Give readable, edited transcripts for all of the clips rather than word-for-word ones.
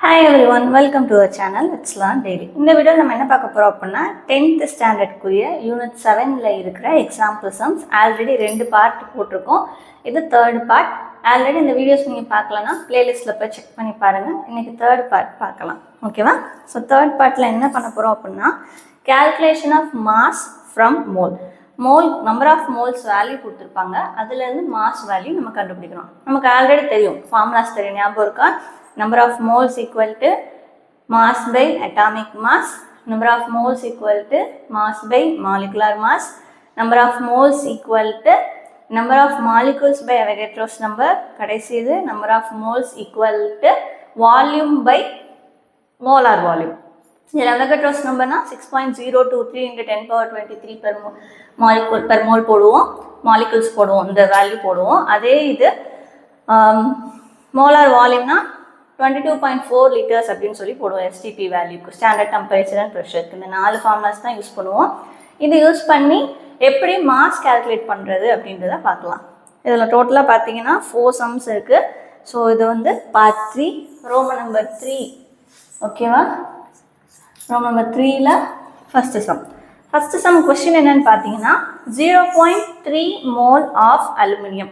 Hi everyone, welcome to our channel. It's Learn Daily. இந்த வீடியோவில் நம்ம என்ன பார்க்க போகிறோம் அப்படின்னா 10th ஸ்டாண்டர்ட்குரிய யூனிட் 7ல் இருக்கிற எக்ஸாம்பிள் சம்ஸ் ஆல்ரெடி 2 பார்ட் போட்டிருக்கோம். இது 3rd பார்ட். ஆல்ரெடி இந்த வீடியோஸ் நீங்கள் பார்க்கலன்னா பிளேலிஸ்ட்டில் போய் செக் பண்ணி பாருங்கள். இன்றைக்கி 3rd பார்ட் பார்க்கலாம். ஓகேவா? ஸோ 3rd பார்ட்டில் என்ன பண்ண போகிறோம் அப்படின்னா calculation of mass from mole. Mole number of moles value கொடுத்துருப்பாங்க, அதுலேருந்து மாஸ் வேல்யூ நம்ம கண்டுபிடிக்கணும். நமக்கு ஆல்ரெடி தெரியும், ஃபார்முலாஸ் தெரியும், ஞாபகம் இருக்கா? Number of moles equal to mass by atomic mass, number of moles equal to mass by molecular mass, number of moles equal to number of molecules by Avogadro's number, கடைசி இது number of moles equal to volume by molar volume. இதில் Avogadro's numberனா 6.023 into 10 power 23 per mole போடுவோம், molecules போடுவோம், இந்த value போடுவோம். அதே இது molar வால்யூம்னா 22.4 liters அப்படின்னு சொல்லி போடுவோம். எஸ்டிபி வேல்யூக்கு, ஸ்டாண்டர்ட் டெம்பரேச்சர் அண்ட் ப்ரெஷருக்கு. இந்த 4 ஃபார்முலாஸ் தான் யூஸ் பண்ணுவோம். இது யூஸ் பண்ணி எப்படி மாஸ் கால்குலேட் பண்ணுறது அப்படின்றத பார்க்கலாம். இதில் டோட்டலாக பார்த்தீங்கன்னா 4 சம்ஸ் இருக்குது. ஸோ இது வந்து பார்ட் 3, ரோமன் நம்பர் 3. ஓகேவா? ரோமன் நம்பர் 3ல் first sum. First sum question என்னன்னு பார்த்தீங்கன்னா 0.3 mole of aluminium.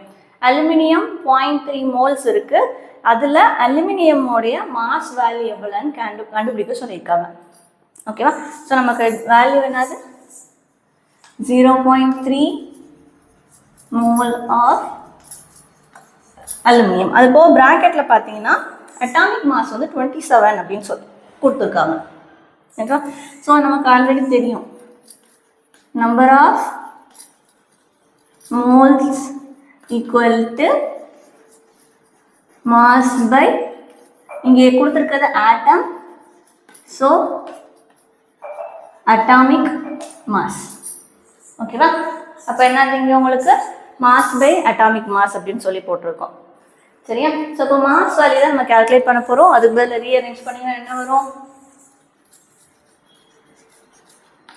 Aluminium 0.3 moles இருக்குது. அதில் அலுமினியமோடைய மாஸ் வேல்யூ எவ்வளோன்னு கண்டுபிடிக்க சொல்லியிருக்காங்க. ஓகேவா? ஸோ நமக்கு வேல்யூ என்னது 0.3 மோல் ஆஃப் அலுமினியம். அது போக ப்ராக்கெட்டில் பார்த்தீங்கன்னா அட்டாமிக் மாஸ் வந்து 27 அப்படின்னு சொல்லி கொடுத்துருக்காங்க. ஓகேவா? ஸோ நமக்கு ஆல்ரெடி தெரியும், number of moles equal to mass by, இங்கே கொடுத்துருக்கிறது ஆட்டம், ஸோ அட்டாமிக் மாஸ். ஓகேவா? அப்போ என்னது இங்கே உங்களுக்கு மாஸ் பை அட்டாமிக் மாஸ் அப்படின்னு சொல்லி போட்டிருக்கோம். சரியா? ஸோ இப்போ மாஸ் வேல்யூ தான் நம்ம கால்குலேட் பண்ண போகிறோம். அதுக்கு பதில் ரீஅரேஞ்ச் பண்ணிங்கன்னா என்ன வரும்?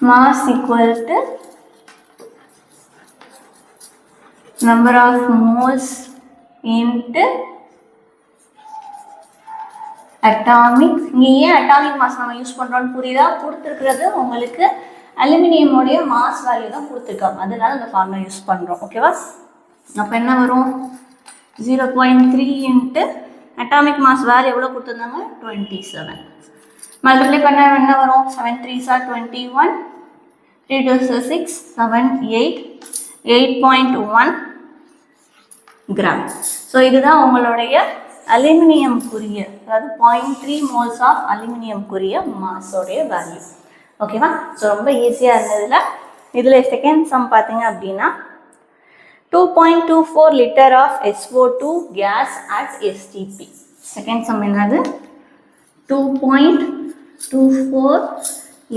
Mass equal to number of moles into atomic. இங்கே ஏன் அட்டாமிக் மாஸ் நம்ம யூஸ் பண்ணுறோன்னு புரியுதா? கொடுத்துருக்கிறது உங்களுக்கு அலுமினியமோடைய மாஸ் வேல்யூ தான் கொடுத்துருக்காங்க, அதனால இந்த ஃபார்முலா யூஸ் பண்ணுறோம். ஓகேவா? அப்போ என்ன வரும்? 0.3 இன்ட்டு அட்டாமிக் மாஸ் வேல்யூ எவ்வளோ கொடுத்துருந்தாங்க? 27. மல்டிப்ளை பண்ண என்ன வரும்? 7 3s are 21, 3 2s are 6, 7 8, 8.1 gram. So இதுதான் உங்களுடைய அலுமினியம்குரிய, அதாவது 0.3 மோல்ஸ் ஆஃப் அலுமினியம்குரிய மாஸோடைய வேல்யூ. ஓகேவா? ஸோ ரொம்ப ஈஸியாக இருந்ததில்ல. இதில் செகண்ட் சம் பார்த்தீங்க அப்படின்னா 2.24 litre of SO2 gas at STP. Second sum என்னது? 2.24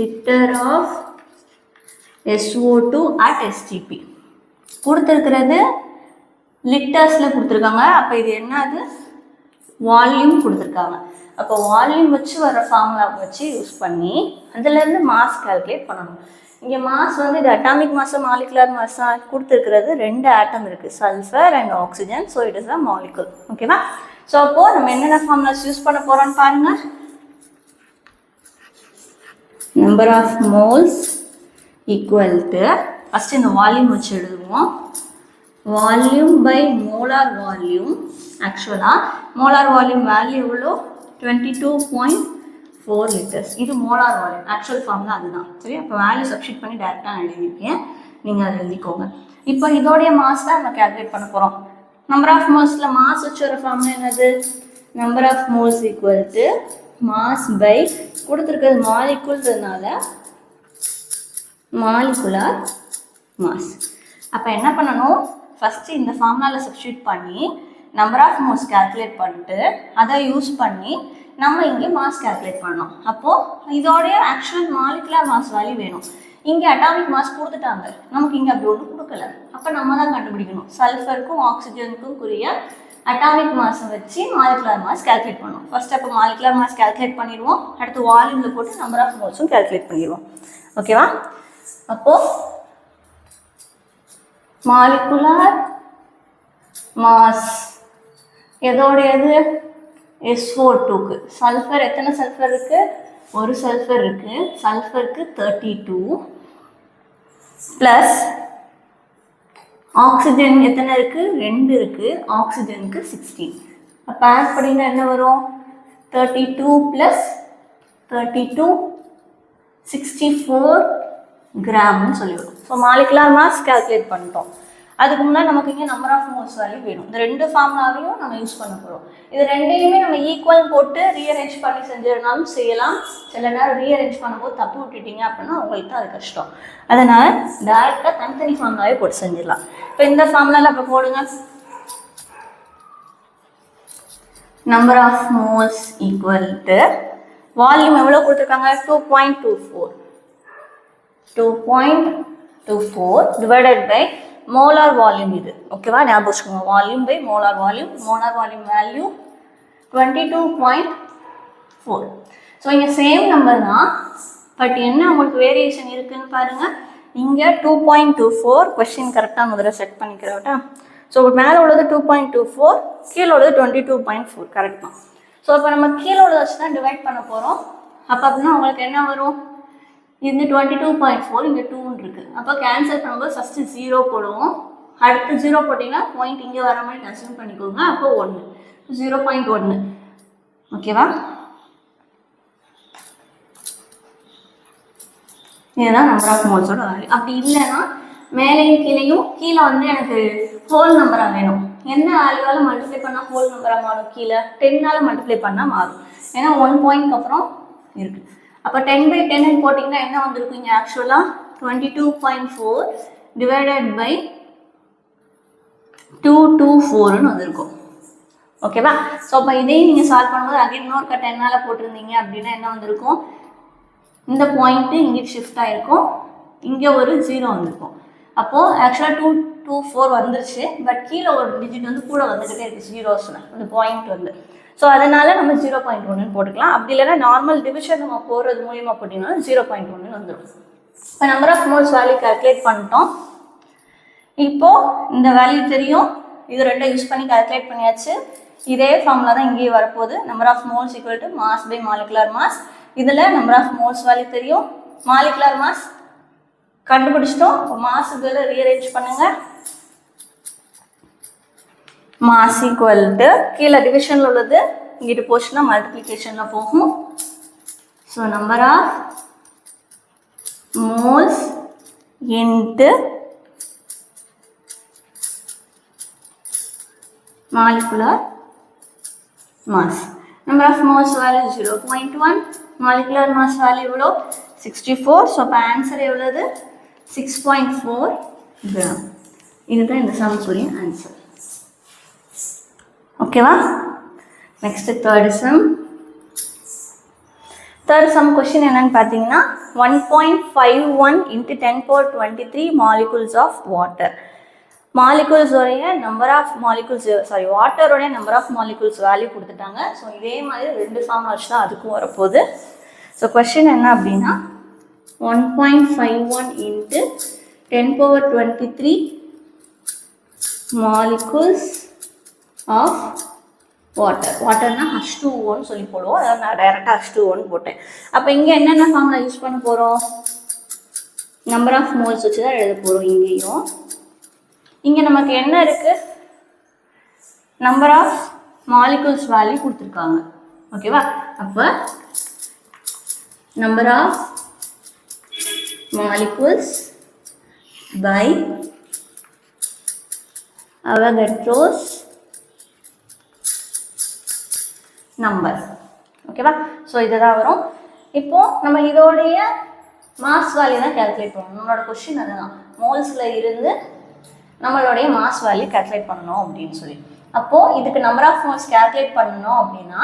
litre of SO2 at STP. கொடுத்துருக்கிறது லிட்டர்ஸில் கொடுத்துருக்காங்க. அப்போ இது என்னது? வால்யூம் கொடுத்துருக்காங்க. அப்போ வால்யூம் வச்சு வர ஃபார்முலா வச்சு யூஸ் பண்ணி அதுலேருந்து மாஸ் கால்குலேட் பண்ணணும். இங்கே மாஸ் வந்து இது அட்டாமிக் மாஸா மாலிகுலர் மாஸா கொடுத்துருக்கிறது? 2 ஆட்டம் இருக்குது, sulphur and oxygen. So it is a molecule. ஓகேவா? ஸோ அப்போது நம்ம என்னென்ன ஃபார்முலாஸ் யூஸ் பண்ண போகிறோம்னு பாருங்கள். Number of moles equal to, first இந்த வால்யூம் வச்சு எழுதுவோம். Volume by molar volume. ஆக்சுவலாக மோலார் வால்யூம் வேல்யூ எவ்வளோ? 22.4 லிட்டர்ஸ். இது மோலார் வால்யூம், ஆக்சுவல் ஃபார்முலா அதுதான். சரி, அப்போ வேல்யூ சப்ஸ்டிட் பண்ணி டேரெக்டாக நான் எழுதியிருக்கேன், நீங்கள் அதை எழுதிக்கோங்க. இப்போ இதோடைய மாஸ் தான் நம்ம கால்குலேட் பண்ண போகிறோம். நம்பர் ஆஃப் மோல்ஸில் மாஸ் வச்சு வர ஃபார்முலா என்னது? Number of moles equal to mass by, கொடுத்துருக்கிறது மாலிகுல்ன்றதுனால மாலிகுலார் மாஸ். அப்போ என்ன பண்ணணும்? ஃபஸ்ட்டு இந்த ஃபார்முலாவில் சப்ஸ்டியூட் பண்ணி நம்பர் ஆஃப் மோல்ஸ் கால்குலேட் பண்ணிட்டு அதை யூஸ் பண்ணி நம்ம இங்கே மாஸ் கால்குலேட் பண்ணணும். அப்போது இதோடைய ஆக்சுவல் மாலிகுலர் மாஸ் வேல்யூ வேணும். இங்கே அட்டாமிக் மாஸ் கொடுத்துட்டாங்க, நமக்கு இங்கே அப்படி ஒன்றும் கொடுக்கல. அப்போ நம்ம தான் கண்டுபிடிக்கணும். சல்ஃபருக்கும் ஆக்சிஜனுக்கும் குறிய அட்டாமிக் மாஸை வச்சு மாலிகுலர் மாஸ் கால்குலேட் பண்ணணும். ஃபஸ்ட் அப்போ மாலிகுலர் மாஸ் கால்குலேட் பண்ணிடுவோம், அடுத்து வால்யூமில் போட்டு நம்பர் ஆஃப் மோல்ஸும் கால்குலேட் பண்ணிடுவோம். ஓகேவா? அப்போது மாலிகுலர் மாஸ் எதோடையது? SO2க்கு சல்ஃபர் எத்தனை சல்ஃபர் இருக்குது? ஒரு சல்ஃபர் இருக்குது. சல்ஃபருக்கு 32 ப்ளஸ் ஆக்சிஜன் எத்தனை இருக்குது? 2 இருக்குது. ஆக்சிஜனுக்கு 16. அப்போ ஆட் பண்ணிங்கன்னா என்ன வரும்? 32 ப்ளஸ் 32 64 கிராம்னு சொல்லிவிடும். ஸோ மாலிகுலர் மாஸ் கால்குலேட் பண்ணிட்டோம். அதுக்கு முன்னாடி நமக்கு இங்கே நம்பர் ஆஃப் மோல்ஸ் வேல்யூ வேணும். இந்த ரெண்டு ஃபார்முலாவையும் நம்ம யூஸ் பண்ண போகிறோம். இது ரெண்டையுமே நம்ம ஈக்குவல் போட்டு ரீஅரேஞ்ச் பண்ணி செஞ்சிருந்தாலும் செய்யலாம். சில நேரம் ரீஅரேஞ்ச் பண்ணும்போது தப்பு விட்டுட்டீங்க அப்படின்னா உங்களுக்கு தான் அது கஷ்டம். அதனால் டேரெக்டாக தனித்தனி ஃபார்முலாவே போட்டு செஞ்சிடலாம். இப்போ இந்த ஃபார்முலாவில் இப்போ போடுங்க. Number of moles equal to volume எவ்வளோ கொடுத்துருக்காங்க? 2.24 டிவைடட் பை மோலார் வால்யூம். இது ஓகேவா? ஞாபகம் வச்சுக்கோங்க. Volume by molar volume. Molar volume value 22.4. So இங்கே சேம் நம்பர் தான், பட் என்ன உங்களுக்கு வேரியேஷன் இருக்குன்னு பாருங்கள். இங்கே 2.24 கொஸ்டின் கரெக்டாக முதல்ல செட் பண்ணிக்கிறோட்டா. ஸோ மேலே உள்ளது 2.24, கீழே உள்ளது 22.4. கரெக்ட் தான். ஸோ இப்போ நம்ம கீழே உள்ளதை வச்சு தான் டிவைட் பண்ண போகிறோம். அப்போ அப்படின்னா உங்களுக்கு என்ன வரும்? இது 22.4, இங்கே 2 இருக்குது. அப்போ கேன்சல் பண்ணும்போது ஃபஸ்ட்டு 0 போடுவோம். அடுத்து 0 போட்டிங்கன்னா பாயிண்ட் இங்கே வர மாதிரி கன்சிடர் பண்ணிக்கோங்க. அப்போ 1 0.1. ஓகேவா? இதுதான் நம்பர் ஆஃப் மோல்ஸோட வேல்யூ. அப்படி இல்லைன்னா மேலேயும் கீழே வந்து எனக்கு ஹோல் நம்பராக வேணும். என்ன வேல்யூவால் மல்டிப்ளை பண்ணால் ஹோல் நம்பராக மாறும்? கீழே 10ஆல் மல்டிப்ளை பண்ணால் மாறும். ஏன்னா 1 பாயிண்ட்க்கு அப்புறம் இருக்குது. அப்போ 10/10 போட்டிங்கன்னா என்ன வந்திருக்கும்? இங்கே ஆக்சுவலாக 22.4 டிவைடட் பை 224ன்னு வந்திருக்கும். ஓகேவா? ஸோ அப்போ இதையும் நீங்கள் சால்வ் பண்ணும்போது அகைன் இன்னொரு 10ஆல் போட்டிருந்தீங்க அப்படின்னா என்ன வந்திருக்கும்? இந்த பாயிண்ட்டு இங்கே ஷிஃப்ட் ஆகிருக்கும், இங்கே ஒரு 0 வந்திருக்கும். அப்போது ஆக்சுவலாக 224 வந்துருச்சு, பட் கீழே ஒரு டிஜிட் வந்து கூட வந்துக்கிட்டே இருக்குது ஜீரோஸ்னு அந்த பாயிண்ட் வந்து. ஸோ அதனால் நம்ம 0.1 போட்டுக்கலாம். அப்படி இல்லைன்னா நார்மல் டிவிஷன் நம்ம போடுறது மூலியமாக போட்டிங்கனாலும் 0.1 வந்துடும். இப்போ number of moles value calculate பண்ணிட்டோம். இப்போது இந்த வேல்யூ தெரியும், இது ரெண்டும் யூஸ் பண்ணி கால்குலேட் பண்ணியாச்சு. இதே ஃபார்முலா தான் இங்கேயே வரப்போகுது. Number of moles equal to mass by molecular mass. இதில் நம்பர் ஆஃப் மோல்ஸ் வேல்யூ தெரியும், மாலிகுலர் மாஸ் கண்டுபிடிச்சிட்டோம். இப்போ மாஸுக்கு ரீஅரேஞ்ச் பண்ணுங்கள். மாஸ் ஈக்குவல் டு கீழே டிவிஷனில் உள்ளது இங்கிட்டு போச்சுன்னா மல்டிப்ளிகேஷனில் போகும். So number of moles into molecular mass. Number of moles value 0.1, molecular mass value எவ்வளோ? 64. ஸோ அப்போ ஆன்சர் எவ்வளவு? 6.4 கிராம். இதுதான் இந்த சம்க்குரிய ஆன்சர். ஓகேவா? நெக்ஸ்ட் தேர்ட் சம் கொஸ்டின் என்னன்னு பார்த்தீங்கன்னா 1.51 × 10⁻23 மாலிகுல்ஸ் ஆஃப் வாட்டர். மாலிகுல்ஸோடைய நம்பர் ஆஃப் மாலிகுல்ஸ் வாட்டரோடைய நம்பர் ஆஃப் மாலிகுல்ஸ் வேல்யூ கொடுத்துட்டாங்க. ஸோ இதே மாதிரி ரெண்டு ஃபார்ம் வச்சு தான் அதுக்கும் வரப்போகுது. ஸோ கொஸ்டின் என்ன அப்படின்னா 1.51 × 10⁻23 மாலிகுல்ஸ் ஆஃப் வாட்டர். வாட்டர்னா H2O சொல்லி போடுவோம். அதாவது நான் டைரெக்டாக H2O போட்டேன். அப்போ இங்கே என்னென்ன ஃபார்முலா யூஸ் பண்ண போகிறோம்? நம்பர் ஆஃப் மோல்ஸ் வச்சு தான் எழுத போகிறோம். இங்கேயும் இங்கே நமக்கு என்ன இருக்குது? நம்பர் ஆஃப் மாலிகுல்ஸ் வேல்யூ கொடுத்துருக்காங்க. ஓகேவா? அப்போ number of molecules by Avogadro's number. ஓகேவா? ஸோ இதுதான் வரும். இப்போது நம்ம இதோடைய மாஸ் வேல்யூ தான் கேல்குலேட் பண்ணணும். நம்மளோட கொஸ்டின் அதுதான், மோல்ஸில் இருந்து நம்மளுடைய மாஸ் வேல்யூ கேல்குலேட் பண்ணணும் அப்படின்னு சொல்லி. அப்போது இதுக்கு நம்பர் ஆஃப் மோல்ஸ் கேல்குலேட் பண்ணணும் அப்படின்னா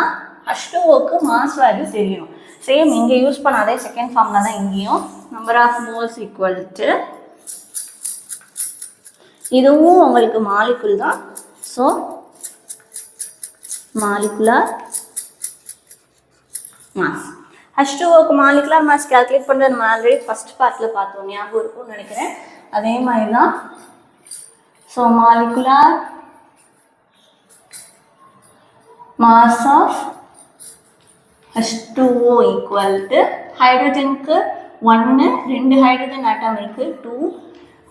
H2Oக்கு மாஸ் வேல்யூ தெரியணும். சேம் இங்கே யூஸ் பண்ண அதே செகண்ட் ஃபார்ம்ல தான் இங்கேயும் number of moles equal to, இதுவும் உங்களுக்கு மாலிகுல் தான். So molecular mass. H2Oக்கு மாலிகுலர் மாஸ் கால்குலேட் பண்ணுறது நம்ம ஆல்ரெடி ஃபர்ஸ்ட் பார்ட்டில் பார்த்தோம், ஞாபகம் இருக்கும்னு நினைக்கிறேன். அதே மாதிரி தான். So molecular mass of H2O equal to ஹைட்ரஜனுக்கு 1 2 ஹைட்ரஜன் ஆட்டம் இருக்குது 2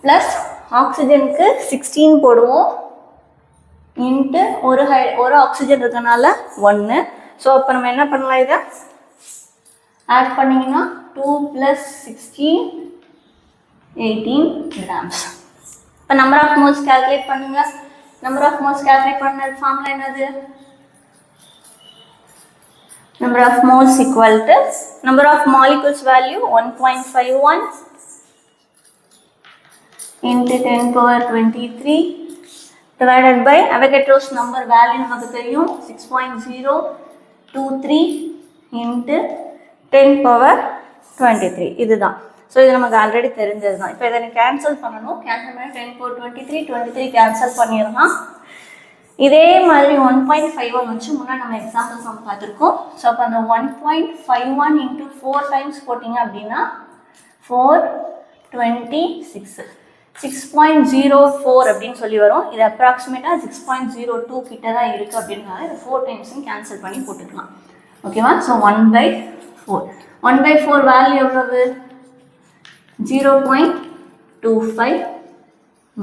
ப்ளஸ் ஆக்சிஜனுக்கு 16 போடுவோம் இன்ட்டு ஒரு ஆக்சிஜன் இருக்கனால 1. ஸோ அப்போ நம்ம என்ன பண்ணலாம், இதை ஆட் பண்ணிங்கன்னா 2 + 16 18 grams. இப்போ நம்பர் ஆஃப் மோல்ஸ் கால்குலேட் பண்ணுங்க. நம்பர் ஆஃப் மோல்ஸ் கால்குலேட் பண்ண ஃபார்முலா என்னது? number of moles equal to number of molecules value 1.51 into 10 power 23 divided by Avogadro's number value நமக்கு தெரியும் 6.023 into 10 power 23 இதுதான். ஸோ இது நமக்கு ஆல்ரெடி தெரிஞ்சது தான். இப்போ இதை கேன்சல் பண்ணணும். கேன்சல் பண்ணி 10 power 23 கேன்சல் பண்ணிடலாம். இதே மாதிரி 1.51 வச்சு முன்னாடி நம்ம எக்ஸாம்பிள்ஸ் நம்ம பார்த்துருக்கோம். ஸோ அப்போ அந்த 1.51 into 4 times போட்டிங்க அப்படின்னா 426 6.04 அப்படின்னு சொல்லி வரும். இது அப்ராக்சிமேட்டாக 6.02 கிட்ட தான் இருக்குது அப்படின்னால இது 4 டைம்ஸும் கேன்சல் பண்ணி போட்டுக்கலாம். ஓகேவா? ஸோ 1/4 1/4 வேல்யூ எவ்வளவு? 0.25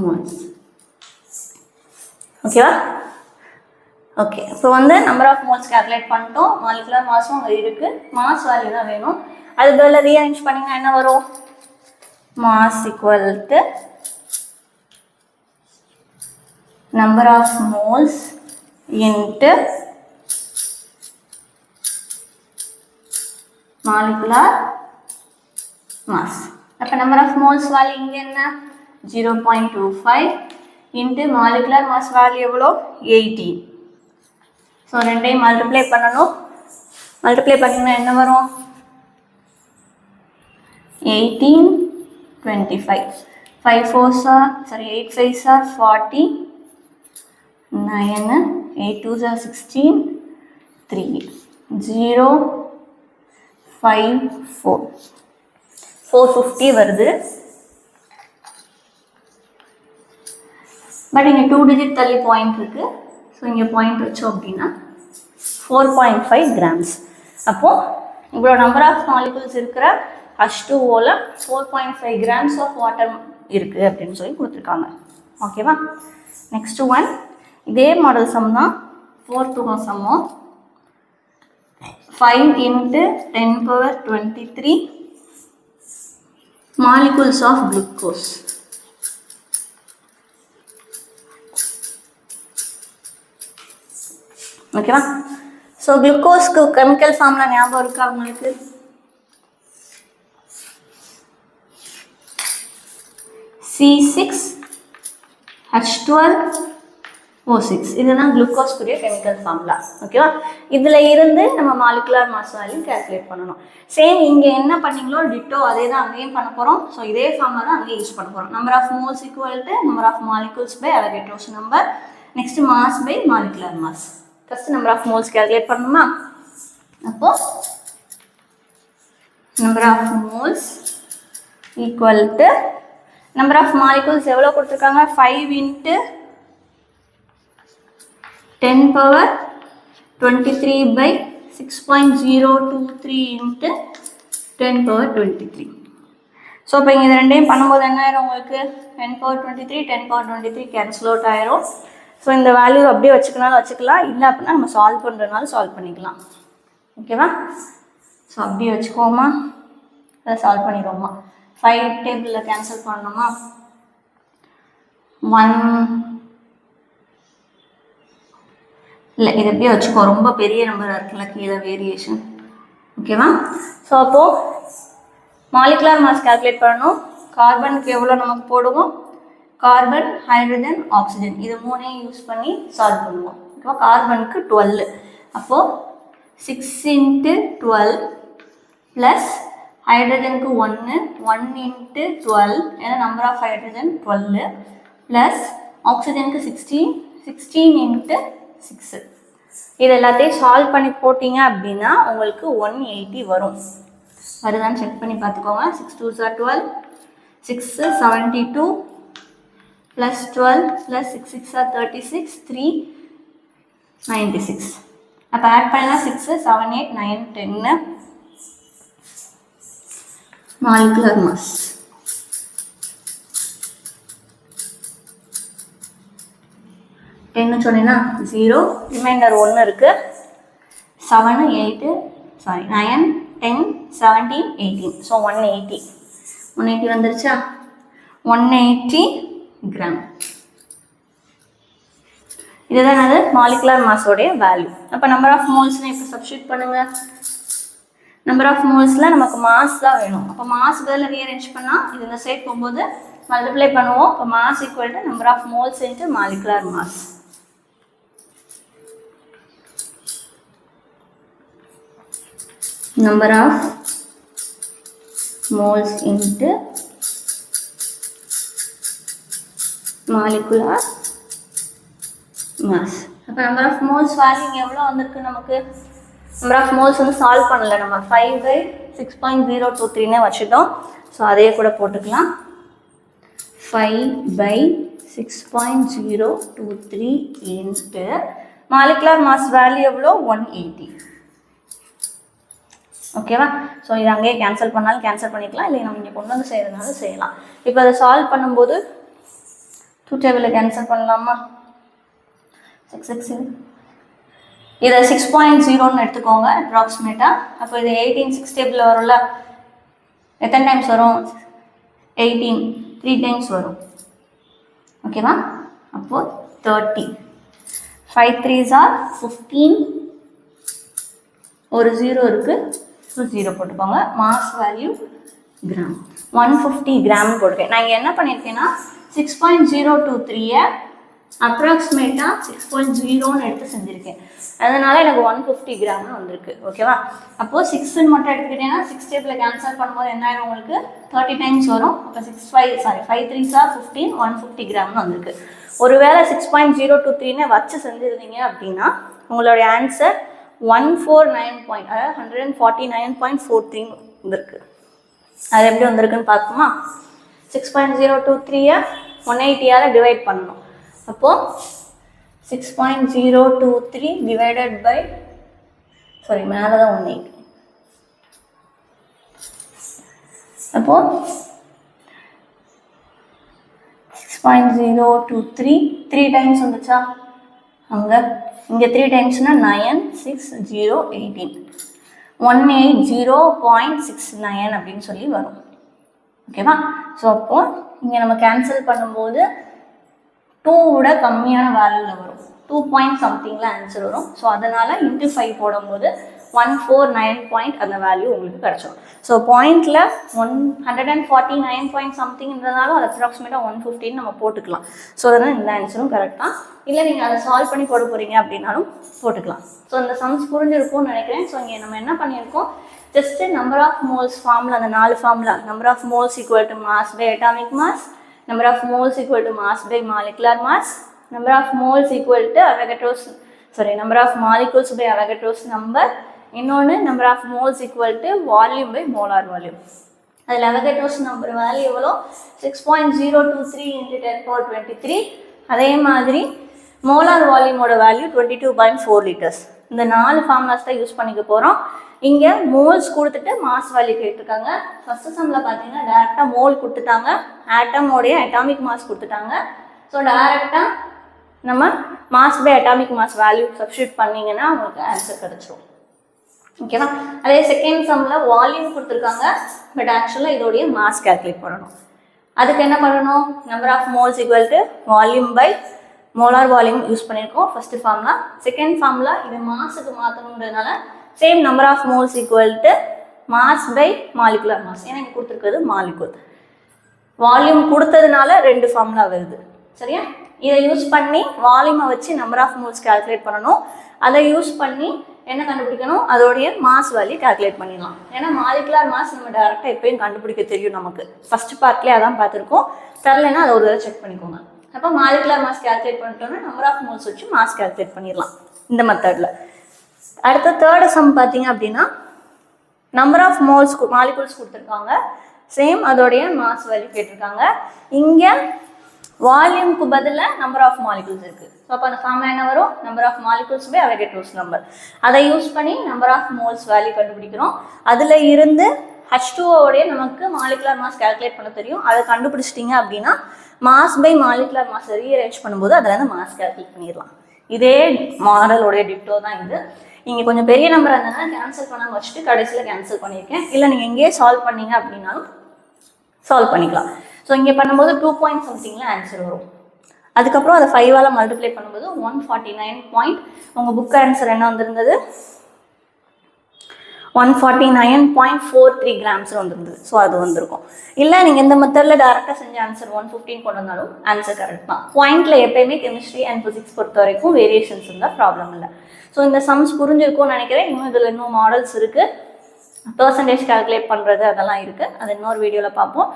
moles. ஓகேவா? ஓகே, இப்போ வந்து நம்பர் ஆஃப் மோல்ஸ் கால்குலேட் பண்ணிட்டோம். மாலிகுலர் மாஸும் அங்கே இருக்குது. மாஸ் வேல்யூ தான் வேணும். அது பதில் ரீஅரேஞ்ச் பண்ணிங்கன்னா என்ன வரும்? Mass equal to number of moles into molecular mass. அப்போ நம்பர் ஆஃப் மோல்ஸ் வேல்யூ இங்கே என்ன? 0.25 இன்ட்டு மாலிகுலர் மாஸ் வேல்யூ எவ்வளோ? 18. ஸோ ரெண்டையும் மல்டிப்ளை பண்ணணும். மல்டிப்ளை பண்ணிங்கன்னா என்ன வரும்? 18 25 5 4s are 8 5s are 40 9 8 2s are 16 3 0 5 4 450 வருது. பட் இங்கே 2 digit தள்ளி பாயிண்ட் இருக்குது. ஸோ இங்கே பாயிண்ட் வச்சோம் அப்படின்னா 4.5 grams. அப்போது இவ்வளோ நம்பர் ஆஃப் மாலிகுல்ஸ் இருக்கிற H2Oல 4.5 grams ஆஃப் வாட்டர் இருக்குது அப்படின்னு சொல்லி கொடுத்துருக்காங்க. ஓகேவா? நெக்ஸ்ட் ஒன் இதே மாடல் சம் தான். 4th சம்மும் 5 into 10 power 23 molecules of glucose. ஓகேவா? ஸோ குளுக்கோஸ்க்கு கெமிக்கல் ஃபார்முலா ஞாபகம் இருக்கா உங்களுக்கு? C6H12O6 இதுதான் குளுக்கோஸ்க்குரிய கெமிக்கல் ஃபார்முலா. ஓகேவா? இதில் இருந்து நம்ம மாலிகுலர் மாஸ் வேல்யூ கால்குலேட் பண்ணணும். சேம் இங்கே என்ன பண்ணீங்களோ டிட்டோ அதே தான் அங்கேயும் பண்ண போகிறோம். ஸோ இதே ஃபார்முலா தான் அங்கேயும் யூஸ் பண்ண போகிறோம். Number of moles equal to number of molecules by Avogadro's number. Next mass by molecular mass. First number of moles calculate பண்ணணுமா? அப்போது number of moles equal to number of molecules எவ்வளோ கொடுத்துருக்காங்க? 5 into 10 power 23 by 6.023 into 10 power 23. So இப்போ இங்கே இது ரெண்டையும் பண்ணும்போது என்ன ஆயிரும் உங்களுக்கு? 10 power 23 10 power 23 கேன்சல் அவுட் ஆயிரும். ஸோ இந்த வேல்யூ அப்படியே வச்சுக்கனாலும் வச்சுக்கலாம், இல்லை அப்படின்னா நம்ம சால்வ் பண்ணுறதுனாலும் சால்வ் பண்ணிக்கலாம். ஓகேவா? ஸோ அப்படியே வச்சுக்கோமா, அதை சால்வ் பண்ணிடுவோமா? 5 டேபிளில் கேன்சல் பண்ணணுமா? 1 இல்லை, இது எப்படியே வச்சுக்கோ, ரொம்ப பெரிய நம்பராக இருக்குல்ல கீழே வேரியேஷன். ஓகேவா? ஸோ அப்போது மாலிகுலர் மாஸ் கால்குலேட் பண்ணணும். கார்பனுக்கு எவ்வளோ நமக்கு போடுவோம்? கார்பன் ஹைட்ரஜன் ஆக்சிஜன் இது மூணையும் யூஸ் பண்ணி சால்வ் பண்ணுவோம். ஓகேவா? கார்பனுக்கு 12. அப்போது 6 into 12 ப்ளஸ் ஹைட்ரஜனுக்கு 1 into 12 ஏன்னா நம்பர் ஆஃப் ஹைட்ரஜன் 12 ப்ளஸ் ஆக்சிஜனுக்கு 16 into 6. இது எல்லாத்தையும் சால்வ் பண்ணி போட்டிங்க அப்படின்னா உங்களுக்கு 180 வரும். வருதான்னு செக் பண்ணி பார்த்துக்கோங்க. 6 2s are 12 6 72 plus 12 plus 6 6 are 36 3 96. அப்போ ஆட் பண்ணலாம் 6 7 8 9 10 மாலிகுலர் மாஸ். டென்னு சொன்னீங்கன்னா 0, ரிமைண்டர் 1 இருக்குது. 7 8 சாரி 9 10 17 18, ஸோ 180 வந்துருச்சா? 180 கிராம். இதுதான் அது மாலிகுலர் மாஸோடைய வேல்யூ. அப்போ நம்பர் ஆஃப் மோல்ஸ்னால் இப்போ சப்ஸ்டியூட் பண்ணுங்கள். நம்பர் ஆஃப் மோல்ஸில் நமக்கு மாஸ் தான் வேணும். அப்போ மாஸ் பதில் ரீஅரேஞ்ச் பண்ணால் இது இந்த சைட் போகும்போது மல்டிப்ளை பண்ணுவோம். இப்போ mass equal to number of moles into molecular mass. Number of moles into molecular mass. அப்போ நம்பர் ஆஃப் மோல்ஸ் வேல்யூ எவ்வளோ வந்திருக்கு நமக்கு? நம்பர் ஆஃப் மோல்ஸ் வந்து சால்வ் பண்ணல, நம்ம 5/6.023 வச்சுட்டோம். ஸோ அதையே கூட போட்டுக்கலாம். 5/6.023 இன்ட்டு மாலிகுலர் மாஸ் வேல்யூ எவ்வளோ? 180. ஓகேவா? ஸோ இது அங்கேயே கேன்சல் பண்ணாலும் கேன்சல் பண்ணிக்கலாம், இல்லை நம்ம இங்கே கொண்டு வந்து செய்கிறதுனால செய்யலாம். இப்போ அதை சால்வ் பண்ணும்போது 2 டேபிளில் கேன்சல் பண்ணலாமா? 6 இதை 6.0ன்னு எடுத்துக்கோங்க அப்ராக்சிமேட்டாக. அப்போ இது 18 6 டேபிளில் வரும்ல, எத்தனை டைம்ஸ் வரும்? 18 3 டைம்ஸ் வரும். ஓகேவா? அப்போது 30. 5 3s are 15, ஒரு 0 இருக்குது, ஸோ 0 போட்டுக்கோங்க. மாஸ் வேல்யூ கிராம் 150 கிராம் போட்டுருக்கேன். நான் இங்கே என்ன பண்ணியிருக்கேன்னா 6.023 அப்ராக்சிமேட்டாக 6.0ன்னு எடுத்து செஞ்சுருக்கேன். அதனால் எனக்கு 150 கிராம்னு வந்திருக்கு. ஓகேவா? அப்போது 6ன்னு மட்டும் எடுத்துக்கிட்டேன்னா 6 டேபிளில் கேன்சல் பண்ணும்போது என்ன ஆயிடும்? உங்களுக்கு 30 டைம்ஸ் வரும். அப்போ 5 3s are 15, 150 கிராம்னு வந்திருக்கு. ஒருவேளை 6.023ன்னு வச்சு செஞ்சுருந்தீங்க அப்படின்னா உங்களுடைய ஆன்சர் 149 அதாவது 149.43 வந்திருக்கு. அது எப்படி வந்திருக்குன்னு பார்க்குமா? 6.023 180ஆல் டிவைட் பண்ணணும். அப்போது 6.023 டிவைடட் பை மேலே தான் 180. அப்போது 6.023 3 டைம்ஸ் வந்துச்சா? இங்கே 3 டைம்ஸ்னால் 9 6 0 18 180.69 அப்படின்னு சொல்லி வரும். ஓகேவா? ஸோ அப்போது இங்கே நம்ம கேன்சல் பண்ணும்போது 2 விட கம்மியான வேல்யூவில் வரும். 2 பாயிண்ட் சம்திங்கில் ஆன்சர் வரும். ஸோ அதனால் இன்ட்டு 5 போடும்போது 149 அந்த வேல்யூ உங்களுக்கு கிடச்சிடும். ஸோ பாயிண்டில் 149 பாயிண்ட் சம்திங்ன்றதாலும் அது அப்ராக்சிமேட்டாக 150 நம்ம போட்டுக்கலாம். ஸோ அதனால் இந்த ஆன்சரும் கரெக்டாக. இல்லை நீங்கள் அதை சால்வ் பண்ணி போட போகிறீங்க அப்படின்னாலும் போட்டுக்கலாம். ஸோ இந்த சம்ஸ் புரிஞ்சிருக்கும்னு நினைக்கிறேன். ஸோ இங்கே நம்ம என்ன பண்ணியிருக்கோம்? Just number of moles formula, அந்த 4 formula, number of moles equal to mass by atomic mass, number of moles equal to mass by molecular mass, number of moles equal to number of molecules by Avogadro's number, இன்னொன்று number of moles equal to volume by molar volume. அதில் Avogadro's number value எவ்வளோ? 6.023 into 10^23. அதே மாதிரி molar வால்யூமோட value 22.4 liters. இந்த 4 formulas தான் use பண்ணிக்க போகிறோம். இங்கே மோல்ஸ் கொடுத்துட்டு மாஸ் வேல்யூ கேட்டிருக்காங்க. ஃபஸ்ட்டு சம்மில் பார்த்தீங்கன்னா டேரெக்டாக மோல் கொடுத்துட்டாங்க, ஆட்டமோடைய அட்டாமிக் மாஸ் கொடுத்துட்டாங்க. ஸோ டேரெக்டாக நம்ம mass by atomic mass value substitute பண்ணிங்கன்னா உங்களுக்கு ஆன்சர் கிடச்சிரும். ஓகேவா? அதே செகண்ட் சம்மில் வால்யூம் கொடுத்துருக்காங்க, பட் ஆக்சுவலாக இதோடைய மாஸ் கேல்குலேட் பண்ணணும். அதுக்கு என்ன பண்ணணும்? Number of moles equal to volume by molar volume use பண்ணியிருக்கோம் ஃபஸ்ட்டு ஃபார்முலா. செகண்ட் ஃபார்முலா இது மாஸுக்கு மாற்றணுன்றதுனால same number of moles equal to mass by molecular mass. ஏன்னா இங்கே கொடுத்துருக்கிறது மாலிகுல். வால்யூம் கொடுத்ததுனால 2 ஃபார்முலா வருது. சரியா? இதை யூஸ் பண்ணி வால்யூமை வச்சு நம்பர் ஆஃப் மோல்ஸ் கால்குலேட் பண்ணணும். அதை யூஸ் பண்ணி என்ன கண்டுபிடிக்கணும்? அதோடைய மாஸ் வேல்யூ கால்குலேட் பண்ணிடலாம். ஏன்னா மாலிகுலர் மாஸ் நம்ம டேரெக்டாக எப்பயும் கண்டுபிடிக்க தெரியும் நமக்கு. ஃபஸ்ட் பார்ட்லேயே அதான் பார்த்துருக்கோம். தரலைன்னா அதை ஒரு தடவை செக் பண்ணிக்கோங்க. அப்போ மாலிகுலர் மாஸ் கால்குலேட் பண்ணிட்டோம்னா நம்பர் ஆஃப் மோல்ஸ் வச்சு மாஸ் கால்குலேட் பண்ணிடலாம் இந்த மெத்தடில். அடுத்த தேர்டு சம் பார்த்தீங்க அப்படின்னா நம்பர் ஆஃப் மோல்ஸ் மாலிகுல்ஸ் கொடுத்துருக்காங்க, சேம் அதோடைய மாஸ் வேல்யூ கேட்டிருக்காங்க. இங்கே வால்யூம்க்கு பதிலாக நம்பர் ஆஃப் மாலிகூல்ஸ் இருக்குது. ஸோ அப்போ அந்த ஃபார்முலா என்ன வரும்? Number of molecules by Avogadro's number. அதை யூஸ் பண்ணி நம்பர் ஆஃப் மோல்ஸ் வேல்யூ கண்டுபிடிக்கிறோம். அதில் இருந்து H2O நமக்கு மாலிகுலர் மாஸ் கால்குலேட் பண்ண தெரியும். அதை கண்டுபிடிச்சிட்டிங்க அப்படின்னா mass by molecular mass rearrange பண்ணும்போது அதில் இருந்து மாஸ் கால்குலேட் பண்ணிடலாம். இதே மாடலோடைய டிட்டோ தான் இது. நீங்கள் கொஞ்சம் பெரிய நம்பர் இருந்ததுன்னா கேன்சல் பண்ணாமல் வச்சுட்டு கடைசியில் கேன்சல் பண்ணியிருக்கேன். இல்லை நீங்கள் எங்கேயே சால்வ் பண்ணீங்க அப்படின்னாலும் சால்வ் பண்ணிக்கலாம். ஸோ இங்கே பண்ணும்போது 2 பாயிண்ட் சம்திங்கில் ஆன்சர் வரும். அதுக்கப்புறம் அதை 5ஆல் மல்டிப்ளை பண்ணும்போது 149 பாயிண்ட், உங்கள் புக் ஆன்சர் என்ன வந்திருந்தது? 149.43 கிராம்ஸ் வந்துருந்தது. ஸோ அது வந்திருக்கும். இல்லை நீங்கள் இந்த மெத்தடில் டேரெக்டாக செஞ்ச ஆன்சர் 115 கொண்டு வந்தாலும் ஆன்சர் கரெக்ட் தான். பாயிண்டில் எப்போயுமே கெமிஸ்ட்ரி அண்ட் ஃபிசிக்ஸ் பொறுத்த வரைக்கும் வேரியேஷன்ஸ் இருந்தால் ப்ராப்ளம் இல்லை. ஸோ இந்த சம்ஸ் புரிஞ்சிருக்கும்னு நினைக்கிறேன். இன்னும் மாடல்ஸ் இருக்குது, பர்சன்டேஜ் கால்குலேட் பண்ணுறது அதெல்லாம் இருக்குது. அது இன்னொரு வீடியோவில் பார்ப்போம்.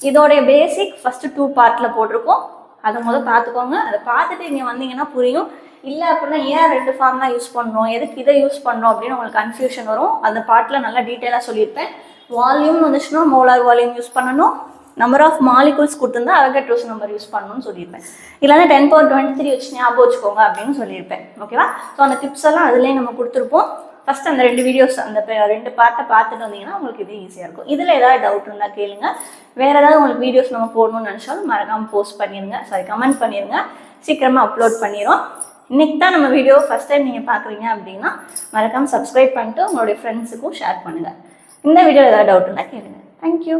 இதோடைய பேசிக் ஃபஸ்ட்டு 2 பார்ட்டில் போட்டிருக்கோம். அதை பார்த்துக்கோங்க. அதை பார்த்துட்டு இங்கே வந்தீங்கன்னா புரியும். இல்லை அப்படின்னா ஏன் 2 ஃபார்ம்லாம் யூஸ் பண்ணுறோம், எதுக்கு இதை யூஸ் பண்ணுறோம் அப்படின்னு உங்களுக்கு கன்ஃபியூஷன் வரும். அந்த பார்ட்டில் நல்லா டீட்டெயிலாக சொல்லியிருப்பேன். வால்யூம் வந்துச்சுன்னா மோலார் வால்யூம் யூஸ் பண்ணணும். நம்பர் ஆஃப் மாலிகூல்ஸ் கொடுத்துருந்தா அவோகட்ரோஸ் நம்பர் யூஸ் பண்ணணும்னு சொல்லியிருப்பேன். இல்லைன்னா 10⁻23 வச்சு ஞாபகம் வச்சுக்கோங்க அப்படின்னு சொல்லியிருப்பேன். ஓகேவா? ஸோ அந்த டிப்ஸ் எல்லாம் அதுலேயே நம்ம கொடுத்துருப்போம். ஃபஸ்ட் அந்த 2 வீடியோஸ் அந்த 2 பார்ட்டை பார்த்துட்டு வந்தீங்கன்னா உங்களுக்கு இது ஈஸியாக இருக்கும். இதில் ஏதாவது டவுட் இருந்தால் கேளுங்க. வேறு ஏதாவது உங்களுக்கு வீடியோஸ் நம்ம போடணும்னு நினச்சாலும் மறக்காமல் போஸ்ட் பண்ணிடுங்க, கமெண்ட் பண்ணிடுங்க. சீக்கிரமாக அப்லோட் பண்ணிடுறோம். இன்றைக்கி தான் நம்ம வீடியோ ஃபஸ்ட் டைம் நீங்கள் பார்க்குறீங்க அப்படின்னா மறக்காமல் சப்ஸ்கிரைப் பண்ணிட்டு உங்களுடைய ஃப்ரெண்ட்ஸுக்கும் ஷேர் பண்ணுங்கள். இந்த வீடியோவில் ஏதாவது டவுட் இருந்தால் கேளுங்க. தேங்க்யூ.